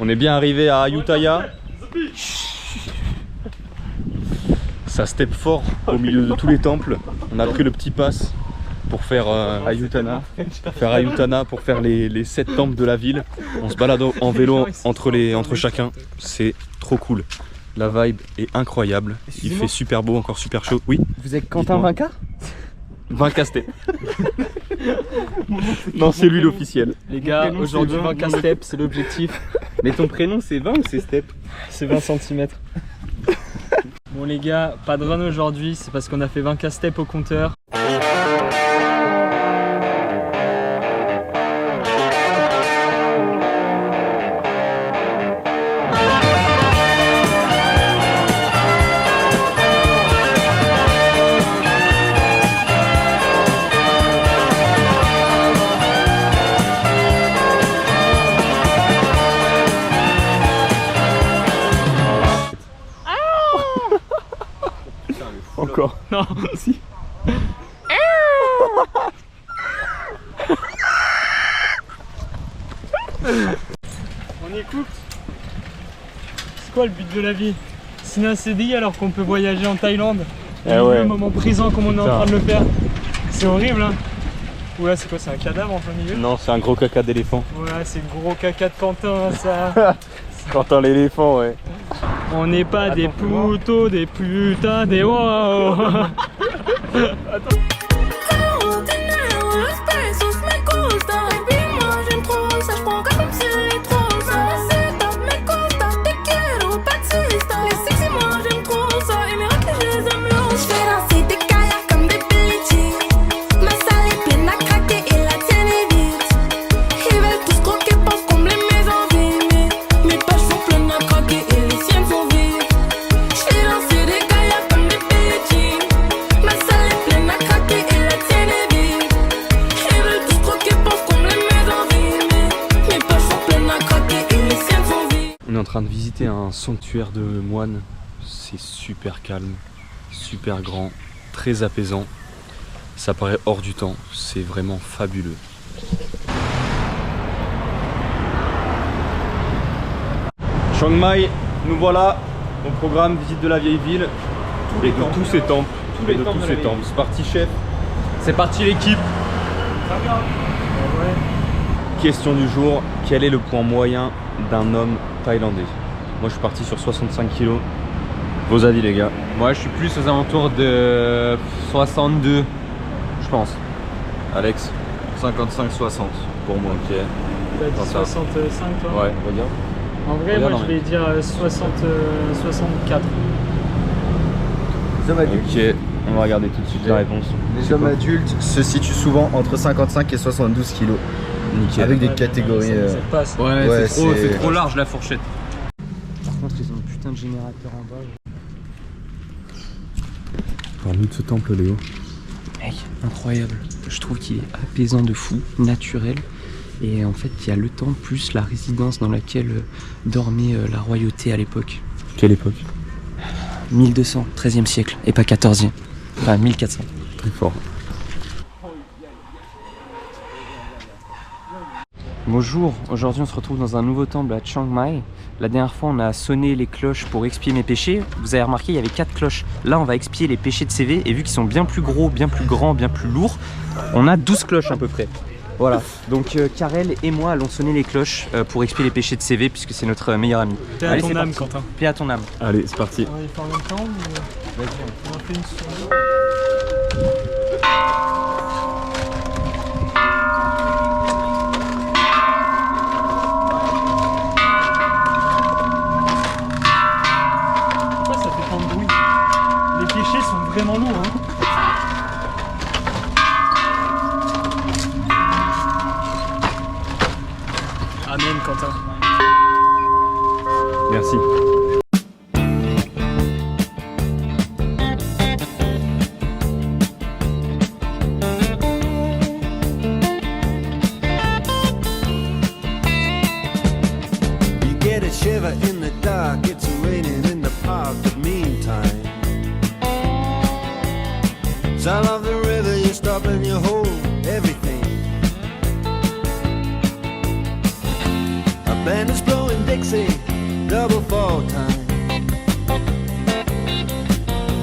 On est bien arrivé à Ayutthaya. Ça step fort au milieu de tous les temples. On a pris le petit pass pour faire Ayutthana. Pour faire les 7 temples de la ville. On se balade en vélo entre chacun. C'est trop cool. La vibe est incroyable. Il fait super beau, encore super chaud. Oui. Vous êtes Quentin Vinca? Vinca Step. Non, c'est lui l'officiel. Les gars, aujourd'hui Vinca Step, c'est l'objectif. Mais ton prénom c'est 20 ou c'est Step? C'est 20 cm. Bon les gars, pas de run aujourd'hui, c'est parce qu'on a fait 20 Step au compteur. Encore. Non, si. On est cooked. C'est quoi le but de la vie? Signer un CDI alors qu'on peut voyager en Thaïlande. Le moment présent comme on est en train de le faire. C'est horrible hein. Oula, c'est quoi? C'est un cadavre en plein milieu? Non, c'est un gros caca d'éléphant. Ouais, c'est le gros caca de Quentin ça. Quentin l'éléphant, ouais. On n'est pas des poutos, des putains, des wow. Attends. On est en train de visiter un sanctuaire de moines. C'est super calme, super grand, très apaisant. Ça paraît hors du temps, c'est vraiment fabuleux. Chiang Mai, nous voilà au programme visite de la vieille ville et de tous ces temples. C'est parti chef. C'est parti l'équipe. Question du jour, quel est le poids moyen d'un homme thaïlandais? Moi je suis parti sur 65 kg. Vos avis les gars? Moi je suis plus aux alentours de 62 je pense. Alex? 55-60 Pour moi. Ok. T'as dit 65 toi? Ouais, regarde. En vrai moi je vais dire 64. Les hommes adultes. Ok, on va regarder tout de suite la réponse. Les hommes adultes se situent souvent entre 55 et 72 kg. Nickel. Avec des catégories. Ça passe. Ouais, c'est trop large la fourchette. Par contre ils ont un putain de générateur en bas. Parle-nous de ce temple Léo. Mec, incroyable. Je trouve qu'il est apaisant de fou, naturel. Et en fait, il y a le temple plus la résidence dans laquelle dormait la royauté à l'époque. Quelle époque? 1200, 13e siècle, et pas 14e. Enfin, 1400. Très fort. Bonjour, aujourd'hui on se retrouve dans un nouveau temple à Chiang Mai. La dernière fois on a sonné les cloches pour expier mes péchés. Vous avez remarqué il y avait 4 cloches. Là on va expier les péchés de CV et vu qu'ils sont bien plus gros, bien plus grands, bien plus lourds, on a 12 cloches à peu près. Voilà, donc Karel et moi allons sonner les cloches pour expier les péchés de CV puisque c'est notre meilleur ami. Paix à ton âme Quentin. Paix à ton âme. Allez, c'est parti. On va y faire en même temps ou... On en fait une sur deux. Pourquoi ça fait tant de bruit? Les péchés sont vraiment lourds hein. Amen Quentin. Merci. You get a shiver in the dark, it's raining in the park, but meantime sound of the river, you stop and you hold everything. A band is blowing, they sexy double fall time.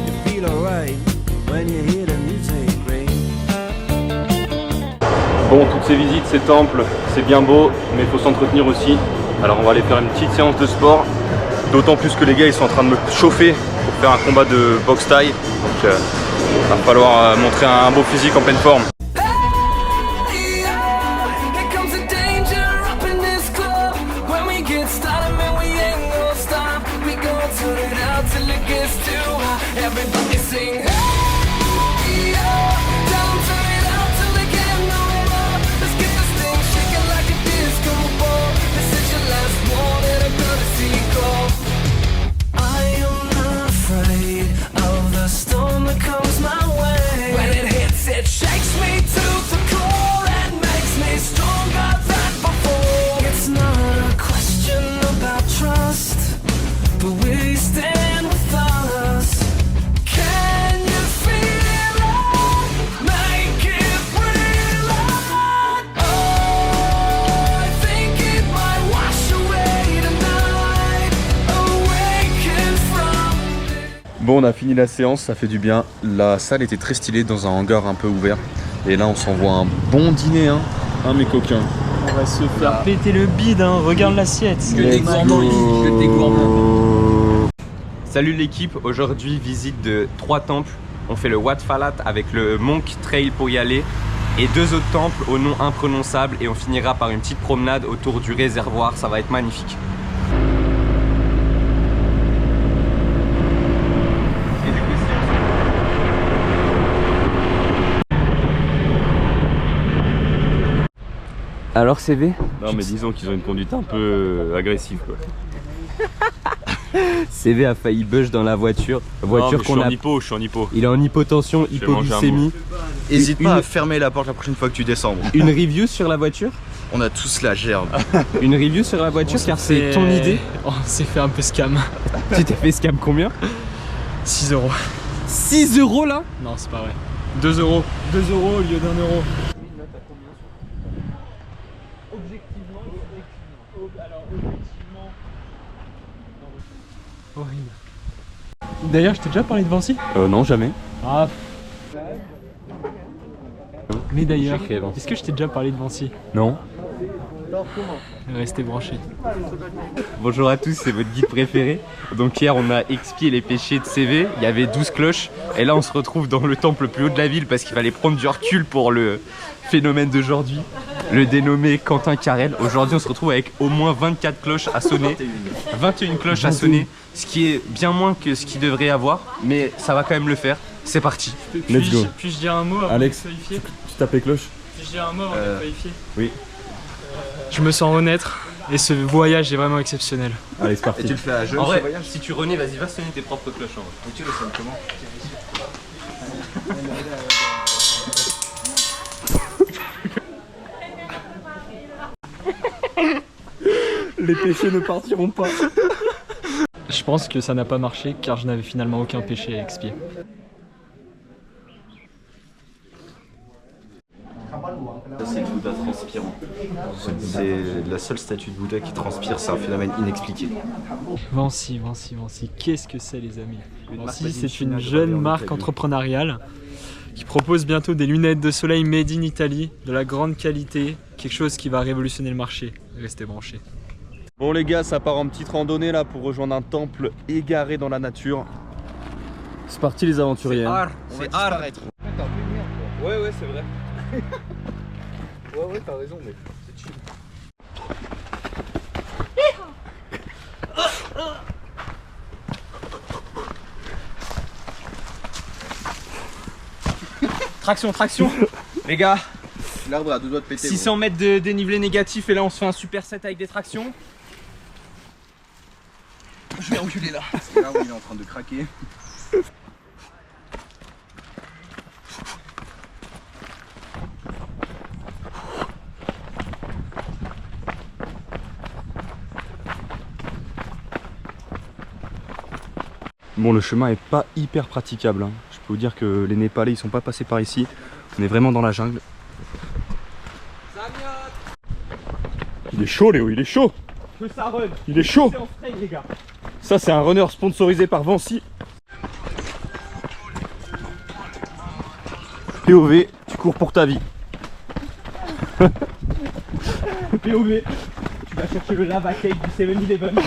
You feel alright when you hear the music ring. Bon, toutes ces visites, ces temples, c'est bien beau, mais il faut s'entretenir aussi. Alors on va aller faire une petite séance de sport. D'autant plus que les gars ils sont en train de me chauffer pour faire un combat de boxe thaï. Donc il va falloir montrer un beau physique en pleine forme. Bon, on a fini la séance, ça fait du bien. La salle était très stylée dans un hangar un peu ouvert. Et là, on s'envoie un bon dîner, hein, mes coquins. On va se faire péter le bide, hein. Regarde l'assiette. Que des gourmands ici, que des gourmands. Salut l'équipe, aujourd'hui visite de 3 temples. On fait le Wat Phalat avec le Monk Trail pour y aller et 2 autres temples au nom imprononçable et on finira par une petite promenade autour du réservoir, ça va être magnifique. Alors CV? Non mais disons qu'ils ont une conduite un peu agressive quoi. CV a failli bush dans la voiture. Je suis en hypo. Il est en hypotension, hypoglycémie. Hésite pas à fermer la porte la prochaine fois que tu descends. Une review sur la voiture? On a tous la gerbe. Une review sur la voiture car c'est ton idée. On s'est fait un peu scam. Tu t'es fait scam combien? 6 €. 6 € là? Non, c'est pas vrai. 2 €. 2 € au lieu d'1 €. Horrible. D'ailleurs, je t'ai déjà parlé de Vinci? Non, jamais. Ah. Mais d'ailleurs, est-ce que je t'ai déjà parlé de Vinci? Non. Restez branchés. Bonjour à tous, c'est votre guide préféré. Donc hier on a expié les péchés de CV, il y avait 12 cloches. Et là on se retrouve dans le temple le plus haut de la ville parce qu'il fallait prendre du recul pour le phénomène d'aujourd'hui. Le dénommé Quentin Carrel. Aujourd'hui on se retrouve avec au moins 24 cloches à sonner. 21 cloches à sonner, ce qui est bien moins que ce qu'il devrait avoir. Mais ça va quand même le faire. C'est parti. Let's go. Puis-je dire un mot avant Alex, de qualifier? tu tapes les cloches? Puis-je dire un mot avant de qualifier? Oui. Je me sens honnête et ce voyage est vraiment exceptionnel. Allez, c'est parti. Et tu le fais à jeun En ce vrai, voyage? si tu renais, vas-y, va sonner tes propres cloches. Et tu le sonnes comment? Les péchés ne partiront pas. Je pense que ça n'a pas marché car je n'avais finalement aucun péché à expier. C'est le Bouddha transpirant. C'est la seule statue de Bouddha qui transpire, c'est un phénomène inexpliqué. Vinci, qu'est-ce que c'est les amis? Vinci, c'est une jeune marque entrepreneuriale qui propose bientôt des lunettes de soleil made in Italy, de la grande qualité, quelque chose qui va révolutionner le marché. Restez branchés. Bon les gars, ça part en petite randonnée là pour rejoindre un temple égaré dans la nature. C'est parti les aventuriers. C'est art. Ouais, c'est vrai. Ouais, t'as raison, mais c'est chill. Traction. Les gars, L'arbre a 2 doigts de péter. 600 mètres de dénivelé négatif et là on se fait un super set avec des tractions. Je vais reculer là. C'est là où il est en train de craquer. Bon, le chemin est pas hyper praticable, hein. Je peux vous dire que les Népalais ils sont pas passés par ici. On est vraiment dans la jungle. Il est chaud Léo, il est chaud. Que ça run. Il est chaud. C'est en train, les gars. Ça, c'est un runner sponsorisé par Vancy. POV, tu cours pour ta vie. POV, tu vas chercher le lava cake du 7-Eleven.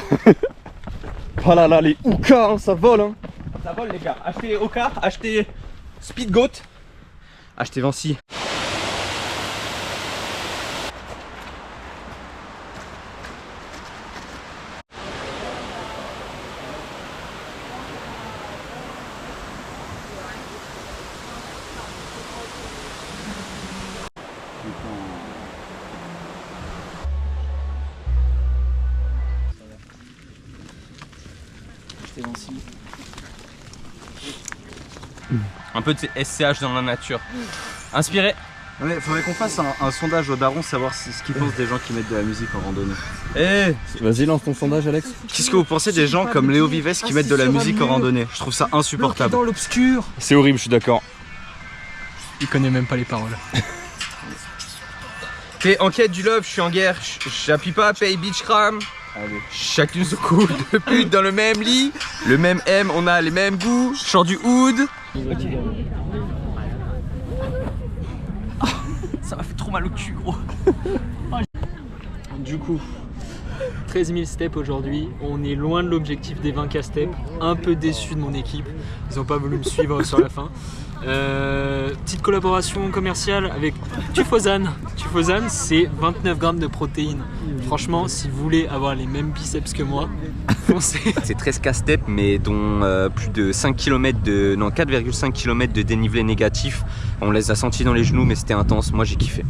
Oh là là, les Ouka, hein, ça vole. Hein. Ça vole, les gars. Achetez Oka, achetez Speed Goat, achetez Vancy. Un peu de SCH dans la nature. Inspiré. Ouais, faudrait qu'on fasse un sondage aux darons, savoir ce qu'ils pensent des gens qui mettent de la musique en randonnée. Vas-y, lance ton sondage, Alex. Qu'est-ce que vous pensez des gens comme Léo Vives qui mettent de la musique en randonnée? Je trouve ça insupportable. Dans l'obscur. C'est horrible, je suis d'accord. Il connaît même pas les paroles. Ok, enquête du love, je suis en guerre. J'appuie pas, paye bitch cram. Chacune se coule de pute dans le même lit. Le même M, on a les mêmes goûts. Chant du oud. Ça m'a fait trop mal au cul, gros. Du coup, 13 000 steps aujourd'hui. On est loin de l'objectif des 20K steps. Un peu déçu de mon équipe. Ils n'ont pas voulu me suivre sur la fin. Petite collaboration commerciale avec Tufozan. Tufozan, c'est 29 grammes de protéines. Franchement, si vous voulez avoir les mêmes biceps que moi, foncez. C'est 13K steps, mais dont plus de 5 km de. Non, 4,5 km de dénivelé négatif. On les a sentis dans les genoux, mais c'était intense. Moi, j'ai kiffé.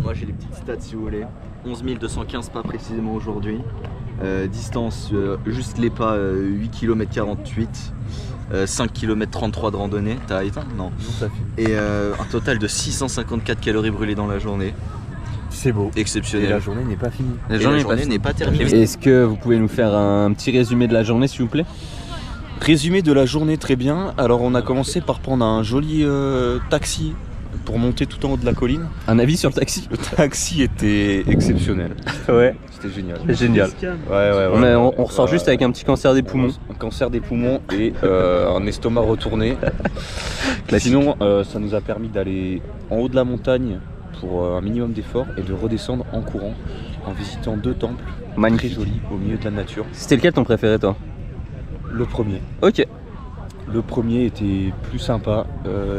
Moi j'ai les petites stats si vous voulez. 11 215 pas précisément aujourd'hui. Distance, juste les pas, 8 km 48. 5 km 33 de randonnée. T'as éteint? Non. Et un total de 654 calories brûlées dans la journée. C'est beau. Exceptionnel. Et la journée n'est pas finie. La journée n'est pas terminée. Est-ce que vous pouvez nous faire un petit résumé de la journée, s'il vous plaît? Résumé de la journée, très bien. Alors, on a commencé par prendre un joli taxi pour monter tout en haut de la colline. Un avis sur le taxi? Le taxi était exceptionnel. Ouais. C'était génial. Génial. On ressort juste avec un petit cancer des poumons. Un cancer des poumons et un estomac retourné. Sinon, ça nous a permis d'aller en haut de la montagne pour un minimum d'effort et de redescendre en courant en visitant 2 temples Magnifique. très jolis au milieu de la nature. C'était lequel ton préféré, toi? Le premier. Ok. Le premier était plus sympa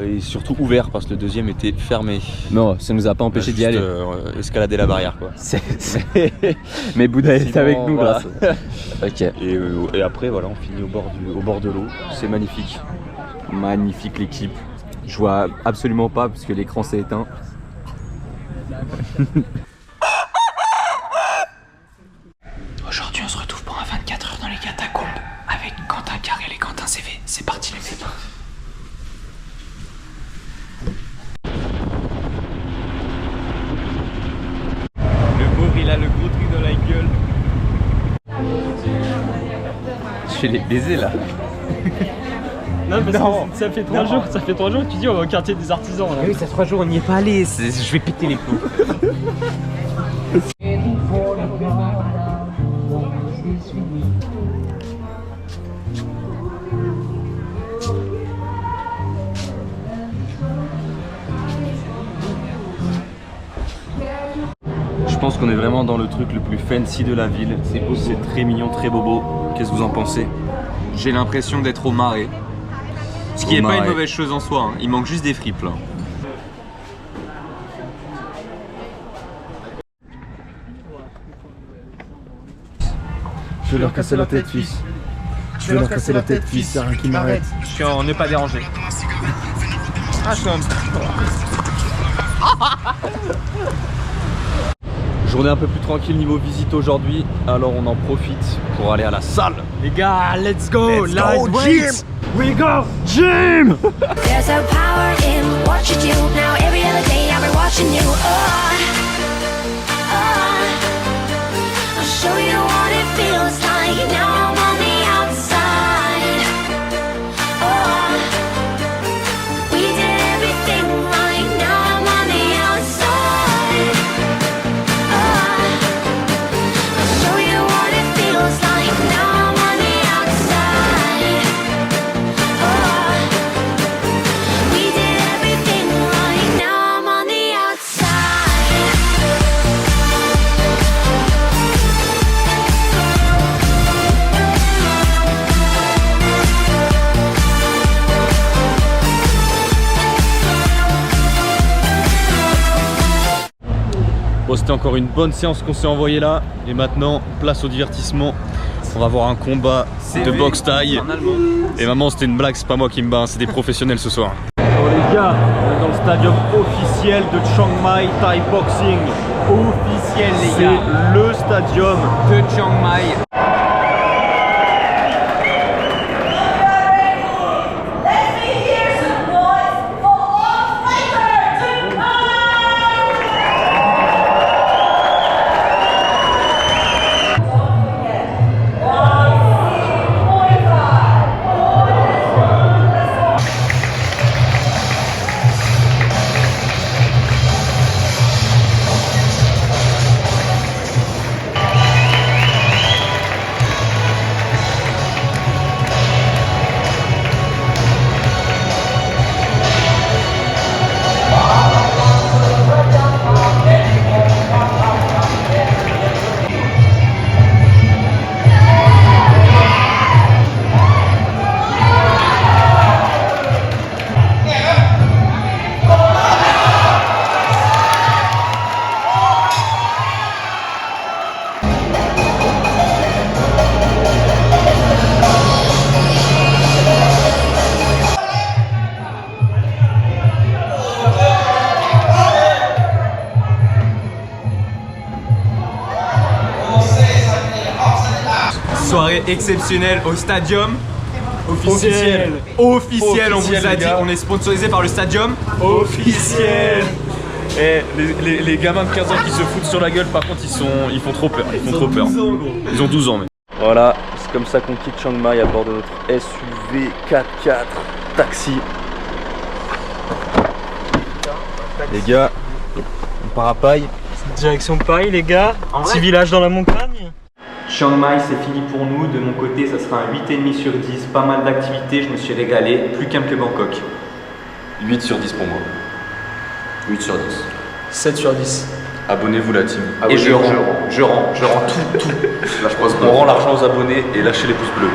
et surtout ouvert parce que le deuxième était fermé. Non, ça nous a pas empêché d'y aller. Escalader la barrière quoi. Mais Bouddha est Sinon, avec nous, voilà. grâce. Ok. Et après voilà, on finit au bord de l'eau. C'est magnifique. Magnifique l'équipe. Je vois absolument pas parce que l'écran s'est éteint. Aujourd'hui, on se retrouve pour un 24 heures dans les catacombes avec Quentin Carrel et Quentin CV. C'est parti, les copains. Le pauvre, il a le gros truc dans la gueule. Je vais les baiser là. Non, parce que ça fait 3 jours. Ça fait 3 jours que tu dis on va au quartier des artisans. Là. Oui, ça fait 3 jours, on n'y est pas allé. Je vais péter les plombs. Je pense qu'on est vraiment dans le truc le plus fancy de la ville. C'est beau, c'est très mignon, très bobo. Qu'est-ce que vous en pensez? J'ai l'impression d'être au marais. Ce qui Au est pas une Marais. mauvaise chose en soi, hein. Il manque juste des fripes là. Je vais leur casser la tête, fils. Je vais leur casser la tête, fils. Y'a rien qui m'arrête. Je suis en ne pas déranger. Ah, je suis en... Journée un peu plus tranquille niveau visite aujourd'hui. Alors on en profite pour aller à la salle. Les gars, let's go! Light weights! We go gym! There's a power in watching you. Now every other day I've been watching you. I'll show you what it feels like. Now I'm on the outside. We did everything right. Now I'm on the outside. I'll show you Bon, c'était encore une bonne séance qu'on s'est envoyée là. Et maintenant, place au divertissement. On va voir un combat de boxe thaï. Et maman, c'était une blague, c'est pas moi qui me bats, hein, c'est des professionnels ce soir. Bon les gars, on est dans le stadium officiel de Chiang Mai Thai Boxing. Officiel les gars. C'est le stadium De Chiang Mai. Soirée exceptionnelle au stadium. Officiel, on vous a dit, on est sponsorisé par le stadium. Officiel. Et les gamins de 15 ans qui se foutent sur la gueule, par contre, ils font trop peur. Ils ont 12 ans, mais. Voilà, c'est comme ça qu'on quitte Chiang Mai à bord de notre SUV 4x4 taxi. Les gars, on part à Pai. Direction Pai les gars, petit village dans la montagne. Chiang Mai, c'est fini pour nous. De mon côté, ça sera un 8,5 sur 10. Pas mal d'activités, je me suis régalé. Plus qu'un que Bangkok. 8 sur 10 pour moi. 8 sur 10. 7 sur 10. Abonnez-vous la team. Et je rends tout. Là, je pense qu'on rend l'argent aux abonnés et lâchez les pouces bleus.